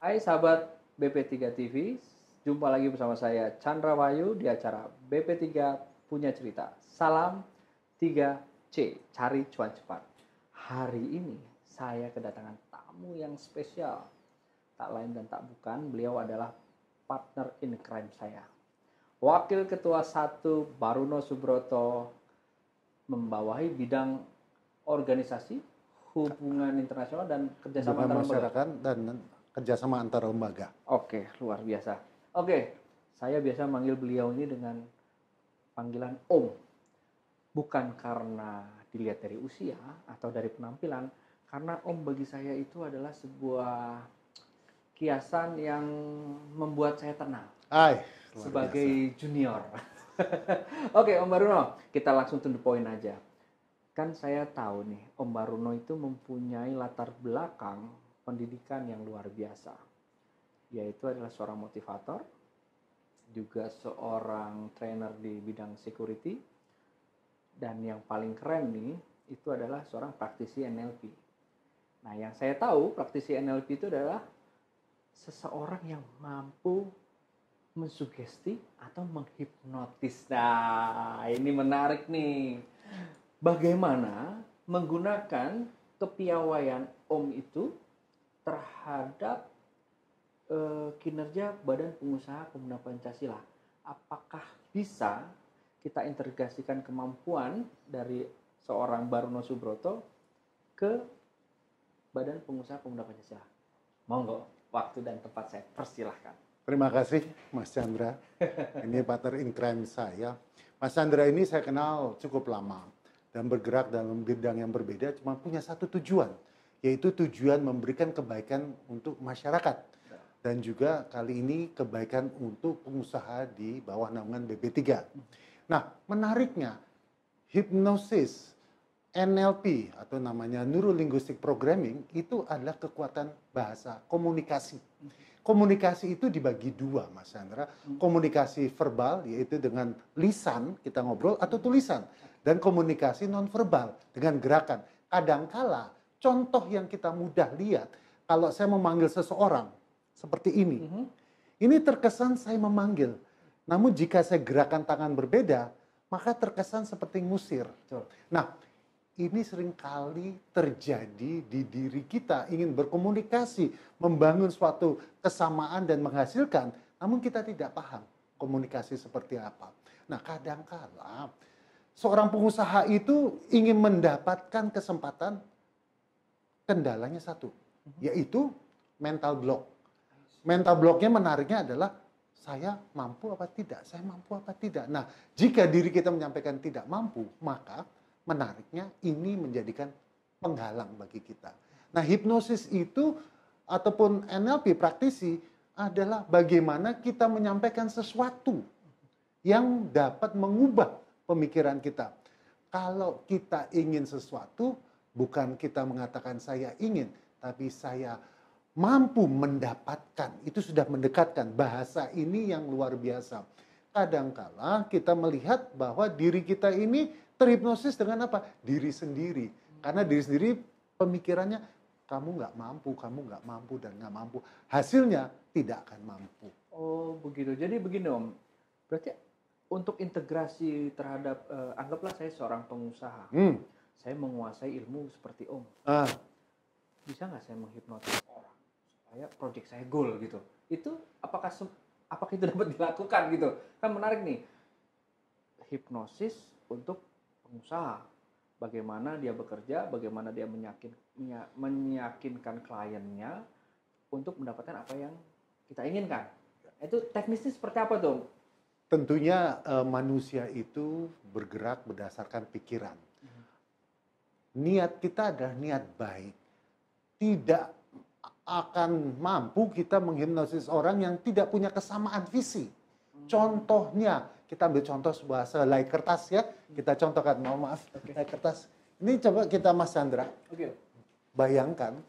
Hai sahabat BP3 TV, jumpa lagi bersama saya Chandra Wahyu di acara BP3 Punya Cerita. Salam 3C, cari cuan cepat. Hari ini saya kedatangan tamu yang spesial. Tak lain dan tak bukan, beliau adalah partner in crime saya. Wakil Ketua 1 Baruno Subroto membawahi bidang organisasi, hubungan internasional dan kerjasama hubungan antar lembaga. masyarakat dan kerjasama antar lembaga. Oke, luar biasa. Oke, saya biasa manggil beliau ini dengan panggilan Om. Bukan karena dilihat dari usia atau dari penampilan, karena Om bagi saya itu adalah sebuah kiasan yang membuat saya tenang. Sebagai junior. Oke, Om Baruno, kita langsung to the point aja. Kan saya tahu nih, Om Baruno itu mempunyai latar belakang pendidikan yang luar biasa. Yaitu adalah seorang motivator, juga seorang trainer di bidang security, dan yang paling keren nih, itu adalah seorang praktisi NLP. Nah, yang saya tahu praktisi NLP itu adalah seseorang yang mampu mensugesti atau menghipnotis. Nah, ini menarik nih. Bagaimana menggunakan kepiawaian Om itu terhadap kinerja Badan Pengusaha Pemuda Pancasila. Apakah bisa kita integrasikan kemampuan dari seorang Baruno Subroto ke Badan Pengusaha Pemuda Pancasila? Monggo, waktu dan tempat saya persilahkan. Terima kasih Mas Chandra. Ini partner in crime saya. Mas Chandra ini saya kenal cukup lama dan bergerak dalam bidang yang berbeda, cuma punya satu tujuan, yaitu tujuan memberikan kebaikan untuk masyarakat. Dan juga kali ini kebaikan untuk pengusaha di bawah naungan BP3. Nah, menariknya, hipnosis, NLP atau namanya Neuro Linguistic Programming itu adalah kekuatan bahasa komunikasi. Komunikasi itu dibagi dua, Mas Chandra. Komunikasi verbal, yaitu dengan lisan, kita ngobrol, atau tulisan. Dan komunikasi nonverbal, dengan gerakan. Kadangkala, contoh yang kita mudah lihat, kalau saya memanggil seseorang, seperti ini. Ini terkesan saya memanggil. Namun jika saya gerakan tangan berbeda, maka terkesan seperti ngusir. Nah, ini seringkali terjadi di diri kita, ingin berkomunikasi, membangun suatu kesamaan dan menghasilkan, namun kita tidak paham komunikasi seperti apa. Nah, kadangkala seorang pengusaha itu ingin mendapatkan kesempatan, kendalanya satu, yaitu mental block. Mental blocknya menariknya adalah saya mampu apa tidak, saya mampu apa tidak. Nah, jika diri kita menyampaikan tidak mampu, maka menariknya ini menjadikan penghalang bagi kita. Nah, hipnosis itu ataupun NLP praktisi adalah bagaimana kita menyampaikan sesuatu yang dapat mengubah pemikiran kita. Kalau kita ingin sesuatu, bukan kita mengatakan saya ingin, tapi saya mampu mendapatkan. Itu sudah mendekatkan. Bahasa ini yang luar biasa. Kadangkala kita melihat bahwa diri kita ini terhipnosis dengan apa? Diri sendiri. Karena diri sendiri pemikirannya, kamu nggak mampu, dan nggak mampu. Hasilnya tidak akan mampu. Oh, begitu. Jadi begini, Om. Berarti untuk integrasi terhadap, anggaplah saya seorang pengusaha. Saya menguasai ilmu seperti Om. Bisa nggak saya menghipnotis orang? Supaya proyek saya goal gitu. Itu apakah itu dapat dilakukan gitu? Kan menarik nih. Hipnosis untuk pengusaha. Bagaimana dia bekerja, bagaimana dia meyakinkan kliennya untuk mendapatkan apa yang kita inginkan. Itu teknisnya seperti apa tuh? Tentunya manusia itu bergerak berdasarkan pikiran. Niat kita adalah niat baik. Tidak akan mampu kita menghipnosis orang yang tidak punya kesamaan visi. Contohnya, kita ambil contoh sebuah selai kertas ya. Kita contohkan, maaf, selai kertas. Ini coba kita Mas Chandra. Bayangkan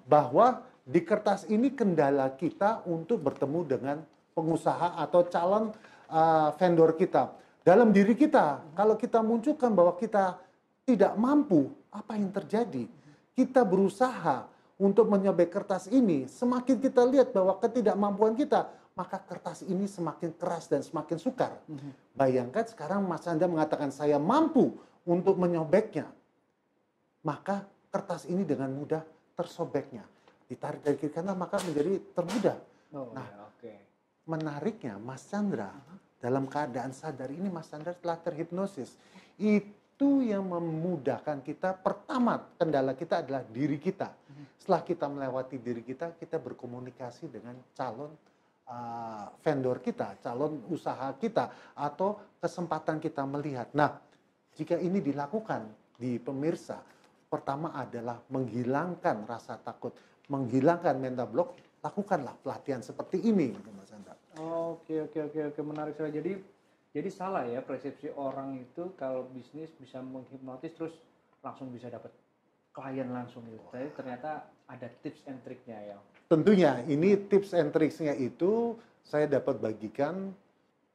bahwa di kertas ini kendala kita untuk bertemu dengan pengusaha atau calon vendor kita. Dalam diri kita, kalau kita munculkan bahwa kita tidak mampu, apa yang terjadi? Kita berusaha untuk menyobek kertas ini, semakin kita lihat bahwa ketidakmampuan kita, maka kertas ini semakin keras dan semakin sukar. Bayangkan sekarang Mas Chandra mengatakan saya mampu untuk menyobeknya, maka kertas ini dengan mudah tersobeknya. Ditarik dari kiri kanan maka menjadi termudah. Menariknya Mas Chandra, dalam keadaan sadar ini Mas Chandra telah terhipnosis. Itu yang memudahkan kita. Pertama, kendala kita adalah diri kita. Setelah kita melewati diri kita, kita berkomunikasi dengan calon vendor kita, calon usaha kita, atau kesempatan kita melihat. Nah, jika ini dilakukan di pemirsa, pertama adalah menghilangkan rasa takut, menghilangkan mental block, lakukanlah pelatihan seperti ini, Mas Chandra. Oke, menarik sekali. Jadi salah ya persepsi orang itu kalau bisnis bisa menghipnotis terus langsung bisa dapat klien langsung gitu. Tapi ternyata ada tips and triknya ya. Tentunya ini tips and triksnya itu saya dapat bagikan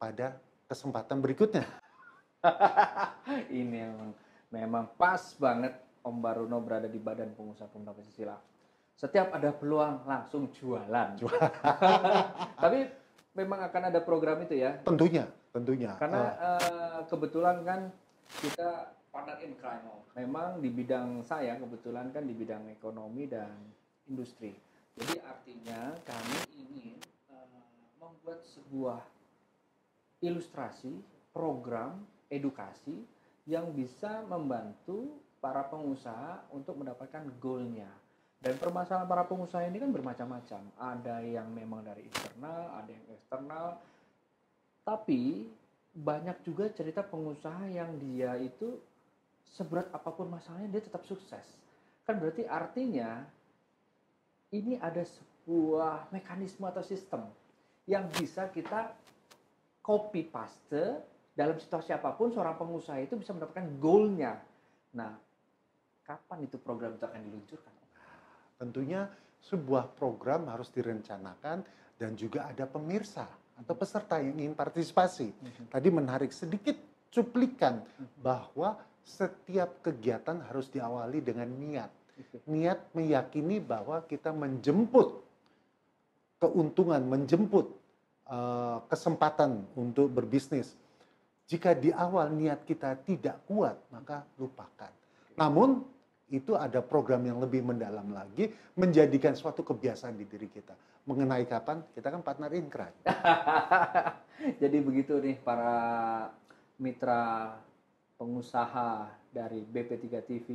pada kesempatan berikutnya. Ini memang pas banget Om Baruno berada di Badan Pengusaha Pemuda Pancasila. Setiap ada peluang langsung jualan. Tapi memang akan ada program itu ya? Tentunya. Karena kebetulan kan kita partner in crime. Memang di bidang saya kebetulan kan di bidang ekonomi dan industri. Jadi artinya kami ingin membuat sebuah ilustrasi, program, edukasi yang bisa membantu para pengusaha untuk mendapatkan goalnya. Dan permasalahan para pengusaha ini kan bermacam-macam. Ada yang memang dari internal, ada yang eksternal. Tapi banyak juga cerita pengusaha yang dia itu seberat apapun masalahnya dia tetap sukses. Kan berarti artinya ini ada sebuah mekanisme atau sistem yang bisa kita copy paste dalam situasi apapun seorang pengusaha itu bisa mendapatkan goalnya. Nah, kapan itu program itu akan diluncurkan? Tentunya sebuah program harus direncanakan dan juga ada pemirsa atau peserta yang ingin partisipasi. Tadi menarik sedikit cuplikan bahwa setiap kegiatan harus diawali dengan niat. Niat meyakini bahwa kita menjemput keuntungan, menjemput kesempatan untuk berbisnis. Jika di awal niat kita tidak kuat, maka lupakan. Namun, itu ada program yang lebih mendalam lagi, menjadikan suatu kebiasaan di diri kita. Mengenai kapan, kita kan partner in crime. Jadi begitu nih para mitra pengusaha dari BP3 TV.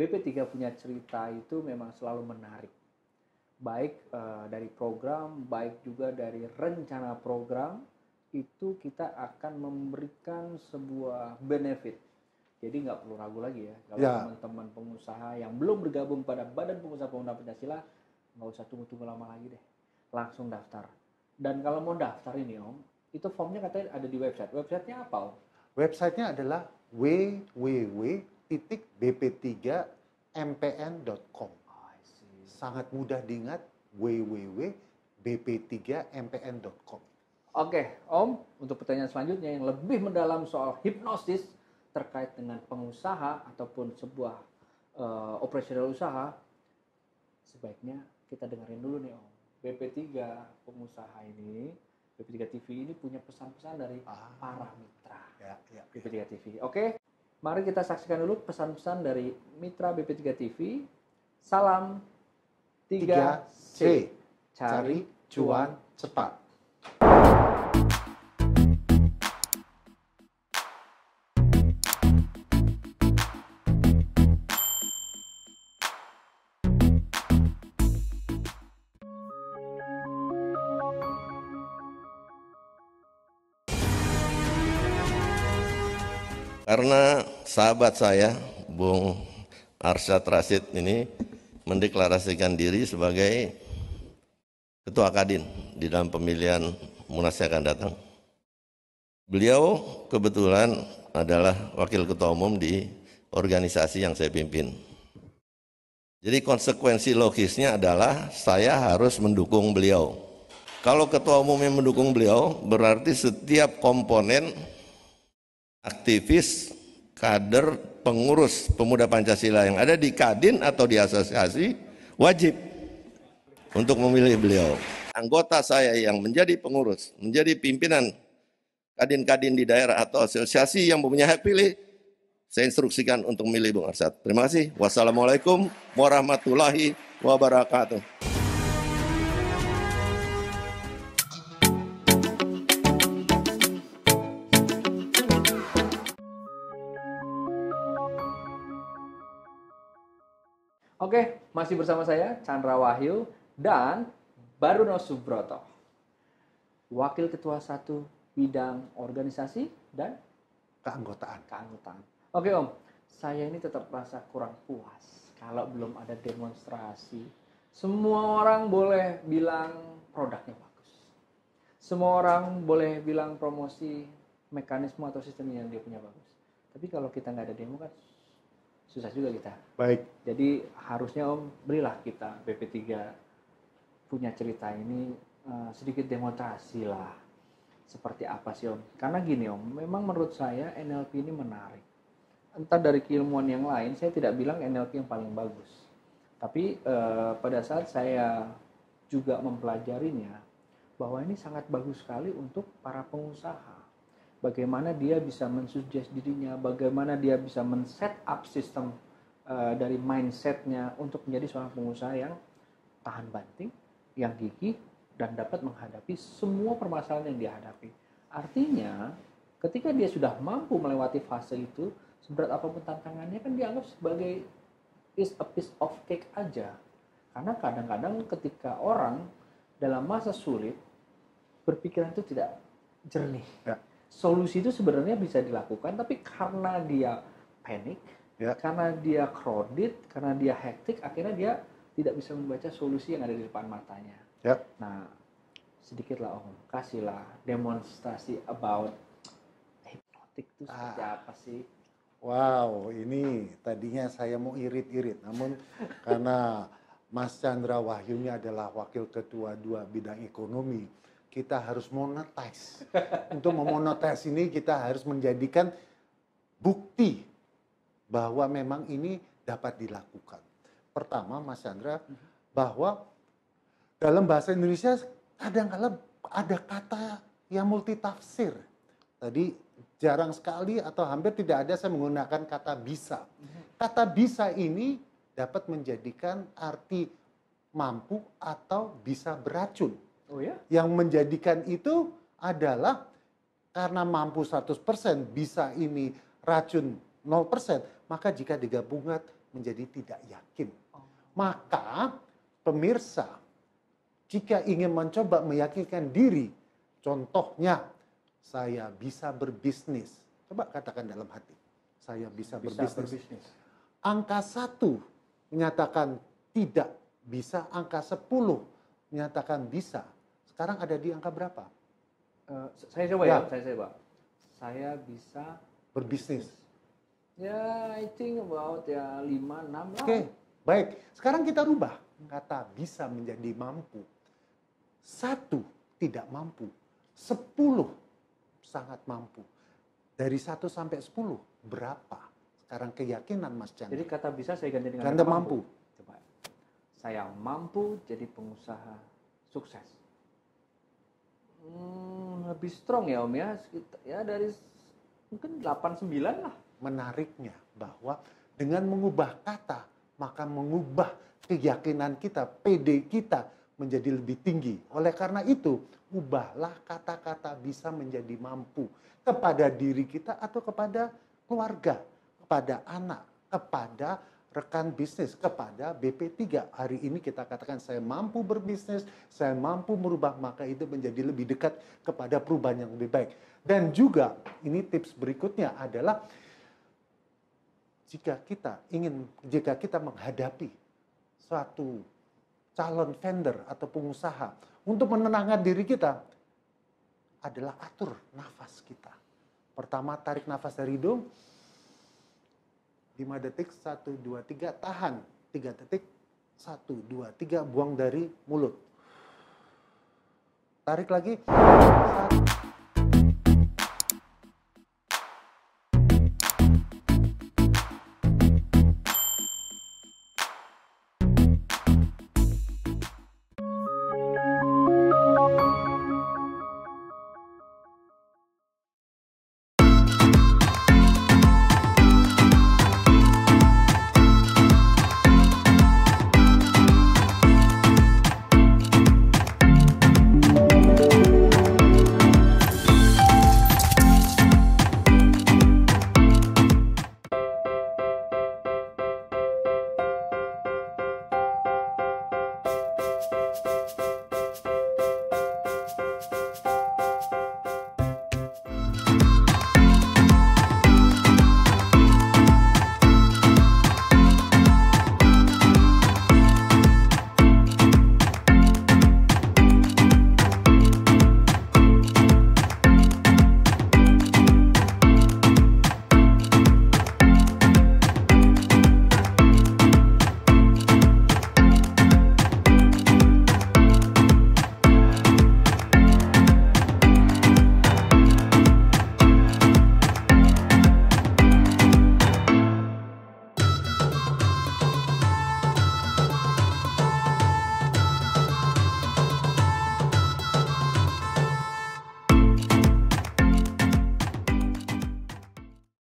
BP3 punya cerita itu memang selalu menarik. Baik dari program, baik juga dari rencana program, itu kita akan memberikan sebuah benefit. Jadi nggak perlu ragu lagi ya, kalau teman-teman pengusaha yang belum bergabung pada Badan Pengusaha Pemuda Pancasila, nggak usah tunggu-tunggu lama lagi deh, langsung daftar. Dan kalau mau daftar ini Om, itu formnya katanya ada di website. Websitenya apa Om? Websitenya adalah www.bp3mpn.com. Sangat mudah diingat, www.bp3mpn.com. Oke, Om, untuk pertanyaan selanjutnya yang lebih mendalam soal hipnosis terkait dengan pengusaha ataupun sebuah operasional usaha, sebaiknya kita dengerin dulu nih Om. BP3 pengusaha ini, BP3 TV ini punya pesan-pesan dari para mitra BP3 TV. Oke, mari kita saksikan dulu pesan-pesan dari mitra BP3 TV. Salam 3C, cari cuan cepat. Karena sahabat saya, Bung Arsyad Rashid ini mendeklarasikan diri sebagai Ketua Kadin di dalam pemilihan Munas yang akan datang. Beliau kebetulan adalah Wakil Ketua Umum di organisasi yang saya pimpin. Jadi konsekuensi logisnya adalah saya harus mendukung beliau. Kalau Ketua Umumnya mendukung beliau, berarti setiap komponen aktivis kader pengurus pemuda Pancasila yang ada di Kadin atau di asosiasi wajib untuk memilih beliau. Anggota saya yang menjadi pengurus, menjadi pimpinan Kadin-Kadin di daerah atau asosiasi yang mempunyai hak pilih, saya instruksikan untuk memilih Bung Arsyad. Terima kasih. Wassalamualaikum warahmatullahi wabarakatuh. Oke, masih bersama saya Chandra Wahyu dan Baruno Subroto, Wakil Ketua 1 Bidang Organisasi dan Keanggotaan. Oke Om, saya ini tetap merasa kurang puas kalau belum ada demonstrasi. Semua orang boleh bilang produknya bagus. Semua orang boleh bilang promosi mekanisme atau sistem yang dia punya bagus. Tapi kalau kita nggak ada demo kan susah juga kita. Baik. Jadi harusnya Om berilah kita BP3 punya cerita ini sedikit demonstrasi lah. Seperti apa sih Om? Karena gini Om, memang menurut saya NLP ini menarik. Entah dari keilmuan yang lain, saya tidak bilang NLP yang paling bagus. Tapi pada saat saya juga mempelajarinya, bahwa ini sangat bagus sekali untuk para pengusaha. Bagaimana dia bisa mensuggest dirinya, bagaimana dia bisa men-set up sistem dari mindsetnya untuk menjadi seorang pengusaha yang tahan banting, yang gigih, dan dapat menghadapi semua permasalahan yang dia hadapi. Artinya, ketika dia sudah mampu melewati fase itu, seberat apapun tantangannya kan dianggap sebagai is a piece of cake aja. Karena kadang-kadang ketika orang dalam masa sulit, berpikiran itu tidak jernih. Ya. Solusi itu sebenarnya bisa dilakukan, tapi karena dia panik, Ya. karena dia crowded, karena dia hektik, akhirnya dia tidak bisa membaca solusi yang ada di depan matanya. Ya. Nah, sedikitlah Om, kasihlah demonstrasi about hipnotik itu seperti apa sih? Wow, ini tadinya saya mau irit-irit, namun karena Mas Chandra Wahyu ini adalah Wakil Ketua 2 Bidang Ekonomi, kita harus monetize. Untuk memonetize ini kita harus menjadikan bukti bahwa memang ini dapat dilakukan. Pertama, Mas Chandra, bahwa dalam bahasa Indonesia kadang-kala ada kata yang multitafsir. Tadi jarang sekali atau hampir tidak ada saya menggunakan kata bisa. Kata bisa ini dapat menjadikan arti mampu atau bisa beracun. Oh ya? Yang menjadikan itu adalah karena mampu 100%, bisa ini racun 0%, maka jika digabungkan menjadi tidak yakin. Maka pemirsa, jika ingin mencoba meyakinkan diri, contohnya saya bisa berbisnis. Coba katakan dalam hati, saya bisa berbisnis. Angka 1 menyatakan tidak bisa, angka 10 menyatakan bisa. Sekarang ada di angka berapa? Saya coba ya, saya coba. Saya bisa Berbisnis. ya, I think about ya 5-6 lah. Oke, baik. Sekarang kita rubah kata bisa menjadi mampu. 1 tidak mampu, 10 sangat mampu. Dari 1 sampai 10 berapa? Sekarang keyakinan Mas Chandra. Jadi kata bisa saya ganti dengan Ganda kata mampu. Coba. Saya mampu jadi pengusaha sukses. Lebih strong ya Om ya. Ya dari mungkin 8-9 lah. Menariknya bahwa dengan mengubah kata, maka mengubah keyakinan kita, PD kita menjadi lebih tinggi. Oleh karena itu, ubahlah kata-kata bisa menjadi mampu kepada diri kita atau kepada keluarga, kepada anak, kepada rekan bisnis, kepada BP3. Hari ini kita katakan saya mampu berbisnis, saya mampu merubah, maka itu menjadi lebih dekat kepada perubahan yang lebih baik. Dan juga ini tips berikutnya adalah jika kita menghadapi suatu calon vendor atau pengusaha, untuk menenangkan diri kita adalah atur nafas kita. Pertama, tarik nafas dari hidung 5 detik, 1, 2, 3, tahan 3 detik, 1, 2, 3, buang dari mulut. Tarik lagi 1,